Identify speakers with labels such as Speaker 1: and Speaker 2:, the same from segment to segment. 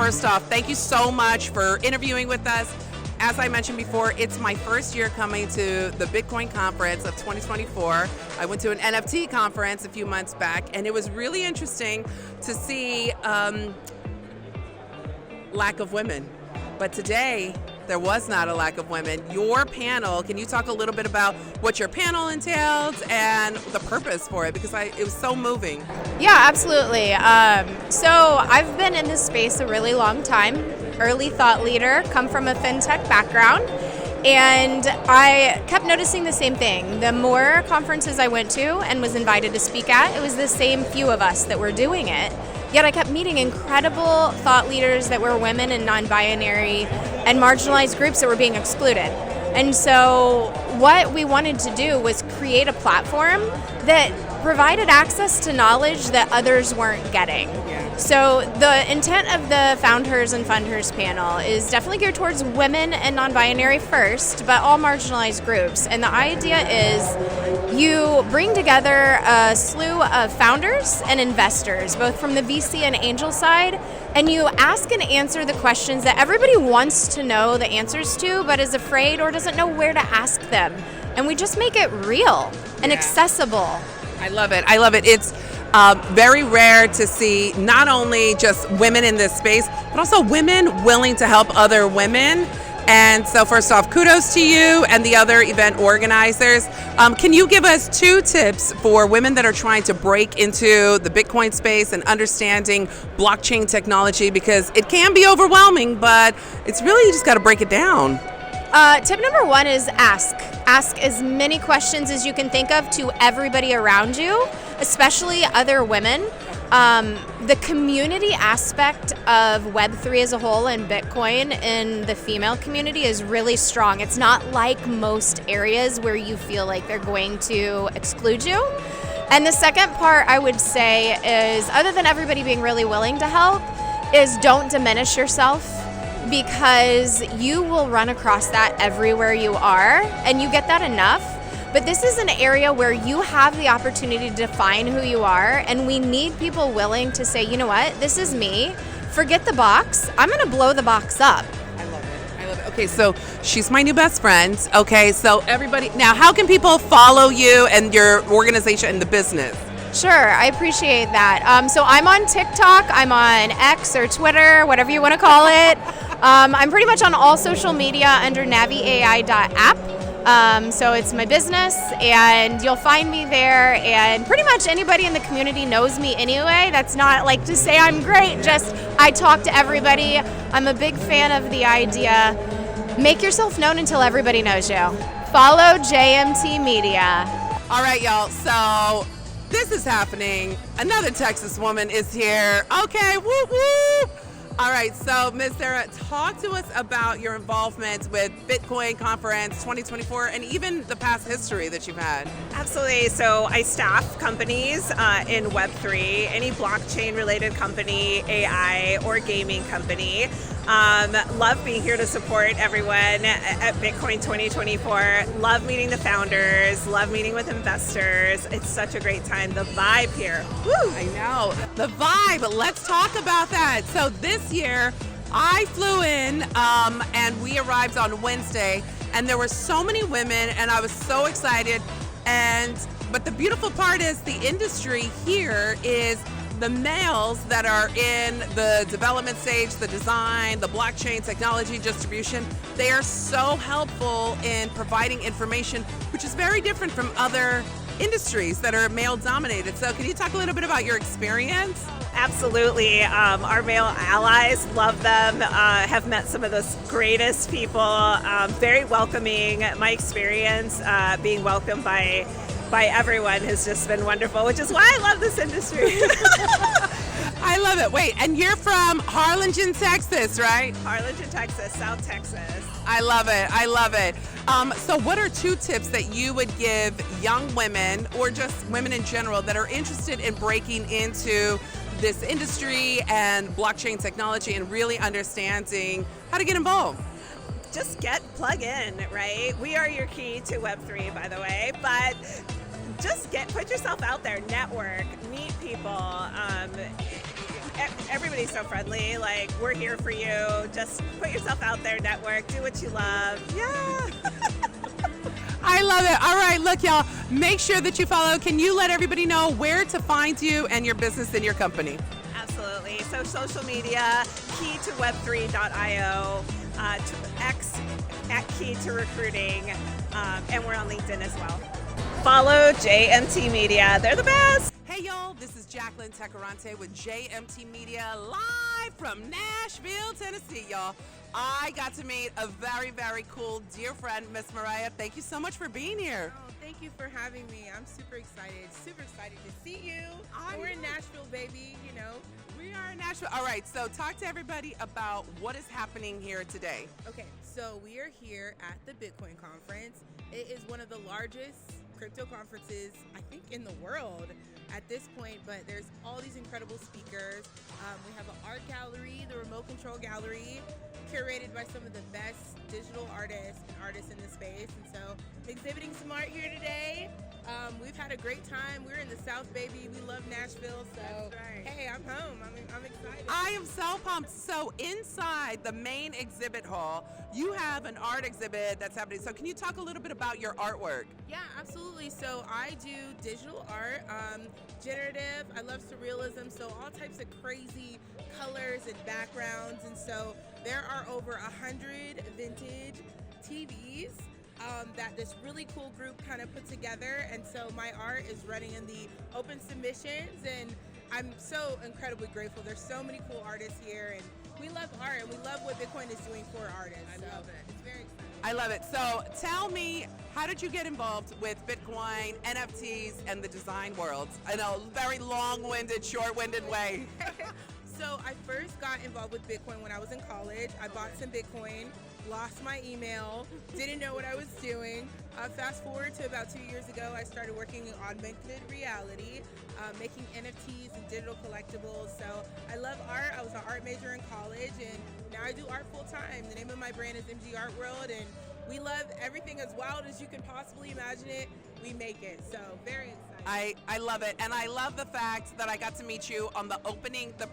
Speaker 1: first off, thank you so much for interviewing with us. As I mentioned before, it's my first year coming to the Bitcoin conference of 2024. I went to an NFT conference a few months back, and it was really interesting to see lack of women. But today, there was not a lack of women. Your panel, can you talk a little bit about what your panel entailed and the purpose for it? Because it was so moving.
Speaker 2: Yeah, absolutely. So I've been in this space a really long time, early thought leader, come from a fintech background, and I kept noticing the same thing. The more conferences I went to and was invited to speak at, it was the same few of us that were doing it. Yet I kept meeting incredible thought leaders that were women and non-binary and marginalized groups that were being excluded. And so what we wanted to do was create a platform that provided access to knowledge that others weren't getting. So the intent of the Founders and Funders panel is definitely geared towards women and non-binary first, but all marginalized groups. And the idea is you bring together a slew of founders and investors, both from the VC and angel side, and you ask and answer the questions that everybody wants to know the answers to, but is afraid or doesn't know where to ask them. And we just make it real and accessible.
Speaker 1: I love it. I love it. It's very rare to see not only just women in this space, but also women willing to help other women. And so first off, kudos to you and the other event organizers. Can you give us 2 tips for women that are trying to break into the Bitcoin space and understanding blockchain technology? Because it can be overwhelming, but it's really, you just got to break it down.
Speaker 2: Tip number 1 is ask. Ask as many questions as you can think of to everybody around you, especially other women. The community aspect of Web3 as a whole and Bitcoin in the female community is really strong. It's not like most areas where you feel like they're going to exclude you. And the second part I would say is, other than everybody being really willing to help, is don't diminish yourself, because you will run across that everywhere you are, and you get that enough. But this is an area where you have the opportunity to define who you are, and we need people willing to say, you know what, this is me. Forget the box. I'm going to blow the box up.
Speaker 1: I love it. I love it. Okay, so she's my new best friend. Okay, so everybody, now how can people follow you and your organization and the business?
Speaker 2: Sure, I appreciate that. So I'm on TikTok, I'm on X or Twitter, whatever you want to call it. I'm pretty much on all social media under Navi.AI.app. So it's my business, and you'll find me there, and pretty much anybody in the community knows me anyway. That's not like to say I'm great, just I talk to everybody. I'm a big fan of the idea, make yourself known until everybody knows you. Follow JMT Media.
Speaker 1: All right, y'all, so this is happening. Another Texas woman is here. Okay, whoop, whoop. All right, so Ms. Sarah, talk to us about your involvement with Bitcoin Conference 2024 and even the past history that you've had.
Speaker 3: Absolutely. So I staff companies in Web3, any blockchain related company, AI, or gaming company. Love being here to support everyone at Bitcoin 2024. Love meeting the founders, love meeting with investors. It's such a great time. The vibe here. Woo!
Speaker 1: I know. The vibe. Let's talk about that. So this year, I flew in and we arrived on Wednesday, and there were so many women, and I was so excited. But the beautiful part is the industry here is the males that are in the development stage, the design, the blockchain technology distribution. They are so helpful in providing information, which is very different from other industries that are male dominated. So can you talk a little bit about your experience?
Speaker 3: Absolutely. Our male allies, love them, have met some of the greatest people, very welcoming. My experience being welcomed by everyone has just been wonderful, which is why I love this industry.
Speaker 1: I love it. Wait, and you're from Harlingen, Texas, right?
Speaker 3: Harlingen, Texas, South Texas.
Speaker 1: I love it. I love it. So what are 2 tips that you would give young women, or just women in general, that are interested in breaking into this industry and blockchain technology and really understanding how to get involved?
Speaker 3: Just plug in, right? We are your key to Web3, by the way, but just put yourself out there, network, meet people. everybody's so friendly. Like, we're here for you. Just put yourself out there, network, do what you love. Yeah.
Speaker 1: I love it. All right, look, y'all, make sure that you follow. Can you let everybody know where to find you and your business and your company?
Speaker 3: Absolutely. So social media, key to web3.io, X at Key to Recruiting, and we're on LinkedIn as well. Follow JMT Media. They're the best.
Speaker 1: Hey, y'all, this is Jaclyn Tacoronte with JMT Media live from Nashville, Tennessee, y'all. I got to meet a very, very cool dear friend, Miss Moriah. Thank you so much for being here.
Speaker 4: Oh, thank you for having me. I'm super excited to see you. We're in Nashville, baby, you know.
Speaker 1: We are in Nashville. All right, so talk to everybody about what is happening here today.
Speaker 4: Okay, so we are here at the Bitcoin conference. It is one of the largest crypto conferences, I think, in the world at this point, but there's all these incredible speakers. We have an art gallery, the remote control gallery, curated by some of the best digital artists and artists in the space. And so exhibiting some art here today. We've had a great time. We're in the South, baby. We love Nashville. So, hey, I'm home. I'm excited.
Speaker 1: I am so pumped. So inside the main exhibit hall, you have an art exhibit that's happening. So can you talk a little bit about your artwork?
Speaker 4: Yeah, absolutely. So I do digital art, generative. I love surrealism. So all types of crazy colors and backgrounds. And so there are over 100 vintage TVs that this really cool group kind of put together. And so my art is running in the open submissions, and I'm so incredibly grateful. There's so many cool artists here, and we love art, and we love what Bitcoin is doing for artists. I love it. It's very exciting.
Speaker 1: I love it. So tell me, how did you get involved with Bitcoin, NFTs, and the design world in a very long-winded, short-winded way?
Speaker 4: So I first got involved with Bitcoin when I was in college. I bought some Bitcoin, lost my email, didn't know what I was doing. Fast forward to about 2 years ago, I started working in augmented reality, making NFTs and digital collectibles. So I love art. I was an art major in college, and now I do art full time. The name of my brand is MG Art World, and we love everything as wild as you can possibly imagine it. We make it. So very excited.
Speaker 1: I love it, and I love the fact that I got to meet you on the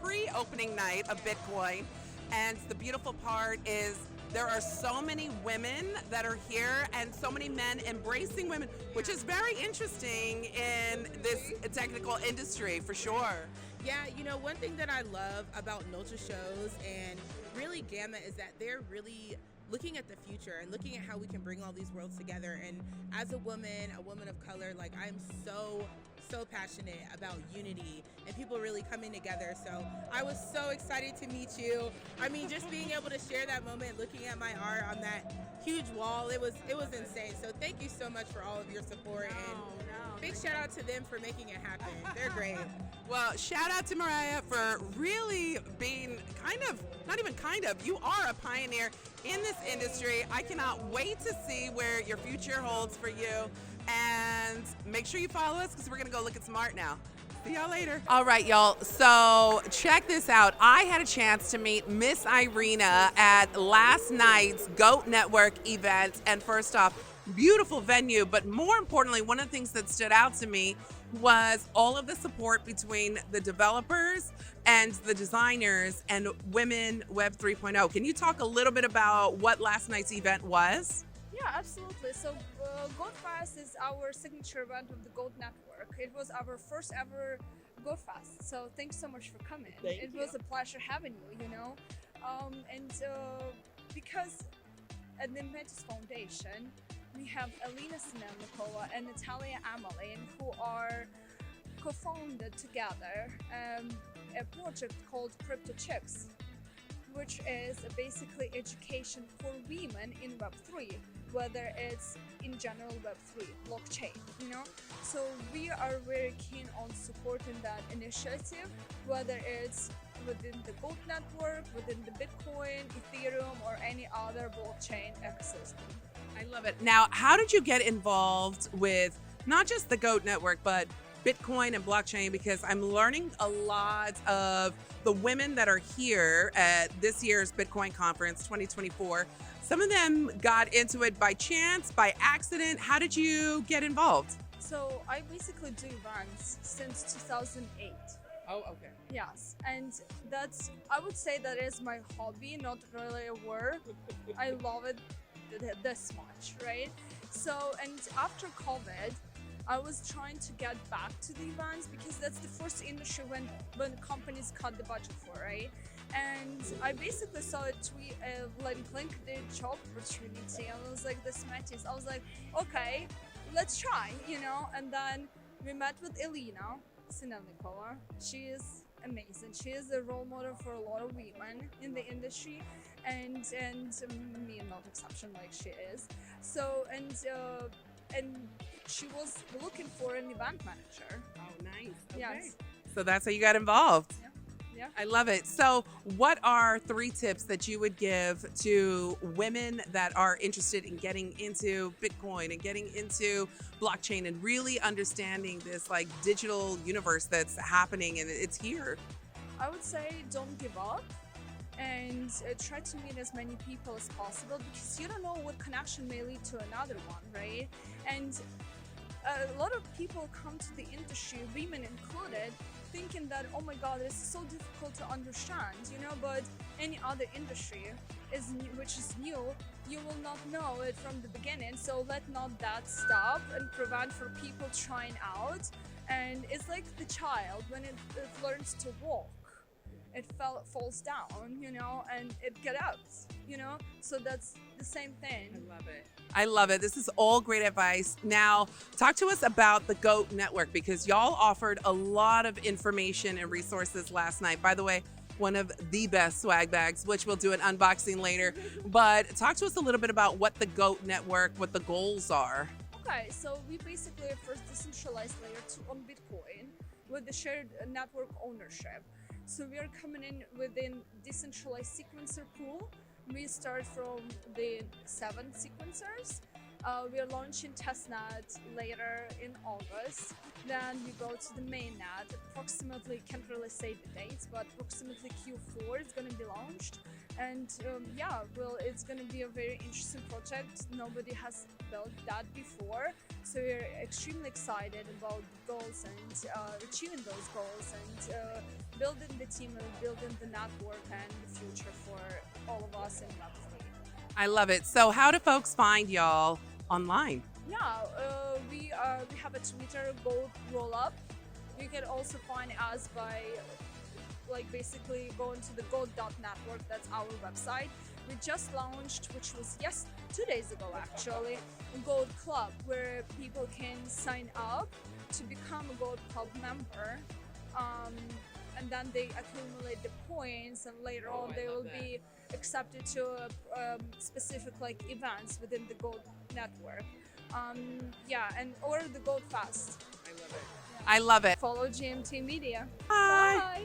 Speaker 1: pre-opening night of Bitcoin. And the beautiful part is there are so many women that are here and so many men embracing women, which is very interesting in this technical industry for sure.
Speaker 4: Yeah, you know, one thing that I love about Nultra shows and really Gamma is that they're really looking at the future and looking at how we can bring all these worlds together. And as a woman of color, like, I'm so passionate about unity and people really coming together. So I was so excited to meet you. I mean, just being able to share that moment, looking at my art on that huge wall, it was insane. So thank you so much for all of your support, and big shout out to them for making it happen. They're great.
Speaker 1: Well, shout out to Moriah for really being you are a pioneer in this industry. I cannot wait to see where your future holds for you. And make sure you follow us because we're going to go look at some art now. See y'all later. All right, y'all. So check this out. I had a chance to meet Miss Iryna at last night's GOAT Network event. And first off, beautiful venue. But more importantly, one of the things that stood out to me was all of the support between the developers and the designers and Women Web 3.0. Can you talk a little bit about what last night's event was?
Speaker 5: Yeah, absolutely. So Goat Fest is our signature event of the Goat Network. It was our first ever Goat Fest. So thanks so much for coming. It was a pleasure having you, you know. Because at the Metis Foundation, we have Iryna Chekhova and Natalia Amalin, who are co-founded together a project called Crypto Chicks, which is basically education for women in Web3, whether it's in general Web3, blockchain, you know? So we are very keen on supporting that initiative, whether it's within the Goat Network, within the Bitcoin, Ethereum, or any other blockchain ecosystem.
Speaker 1: I love it. Now, how did you get involved with not just the GOAT Network, but Bitcoin and blockchain? Because I'm learning a lot of the women that are here at this year's Bitcoin conference 2024. Some of them got into it by chance, by accident. How did you get involved?
Speaker 5: So I basically do events since 2008.
Speaker 1: Oh, okay.
Speaker 5: Yes, and that's, I would say that is my hobby, not really a work. I love it this much, right? So, and after COVID, I was trying to get back to the events because that's the first industry when companies cut the budget for, right? And I basically saw a tweet, like LinkedIn job opportunity, and I was like, this matches. I was like, okay, let's try, you know. And then we met with Iryna Chekhova. She is amazing. She is a role model for a lot of women in the industry, and me not exception, like she is. So and she was looking for an event manager.
Speaker 1: Oh, nice. Okay.
Speaker 5: Yes.
Speaker 1: So that's how you got involved.
Speaker 5: Yeah. Yeah.
Speaker 1: I love it. So, what are 3 tips that you would give to women that are interested in getting into Bitcoin and getting into blockchain and really understanding this like digital universe that's happening and it's here?
Speaker 5: I would say don't give up and try to meet as many people as possible because you don't know what connection may lead to another one, right? And a lot of people come to the industry, women included, thinking that, oh my god, it's so difficult to understand, you know, but any other industry which is new, you will not know it from the beginning, so let not that stop and prevent for people trying out. And it's like the child when it learns to walk, it falls down, you know, and it gets up, you know, so that's the same thing.
Speaker 1: I love it. I love it. This is all great advice. Now, talk to us about the GOAT Network because y'all offered a lot of information and resources last night. By the way, one of the best swag bags, which we'll do an unboxing later. But talk to us a little bit about what the GOAT Network, what the goals are.
Speaker 5: Okay, so we basically are first decentralized layer 2 on Bitcoin with the shared network ownership. So we are coming in within decentralized sequencer pool. We start from the 7 sequencers. We are launching testnet later in August. Then we go to the mainnet. Approximately, can't really say the dates, but approximately Q4 is going to be launched. And yeah, well, it's going to be a very interesting project. Nobody has built that before. So we're extremely excited about the goals and achieving those goals and building the team and building the network and the future for all of us in Web3.
Speaker 1: I love it. So how do folks find y'all online?
Speaker 5: Yeah, we have a Twitter, Gold Rollup. You can also find us by like basically going to the gold.network, that's our website. We just launched, which was 2 days ago actually, a Gold Club where people can sign up to become a Gold Club member. And then they accumulate the points and later on they will be accepted to specific like events within the Gold Network. Yeah, and or the Gold Fest.
Speaker 1: I love it. I love it.
Speaker 5: Follow GMT Media.
Speaker 1: Bye.
Speaker 5: Bye.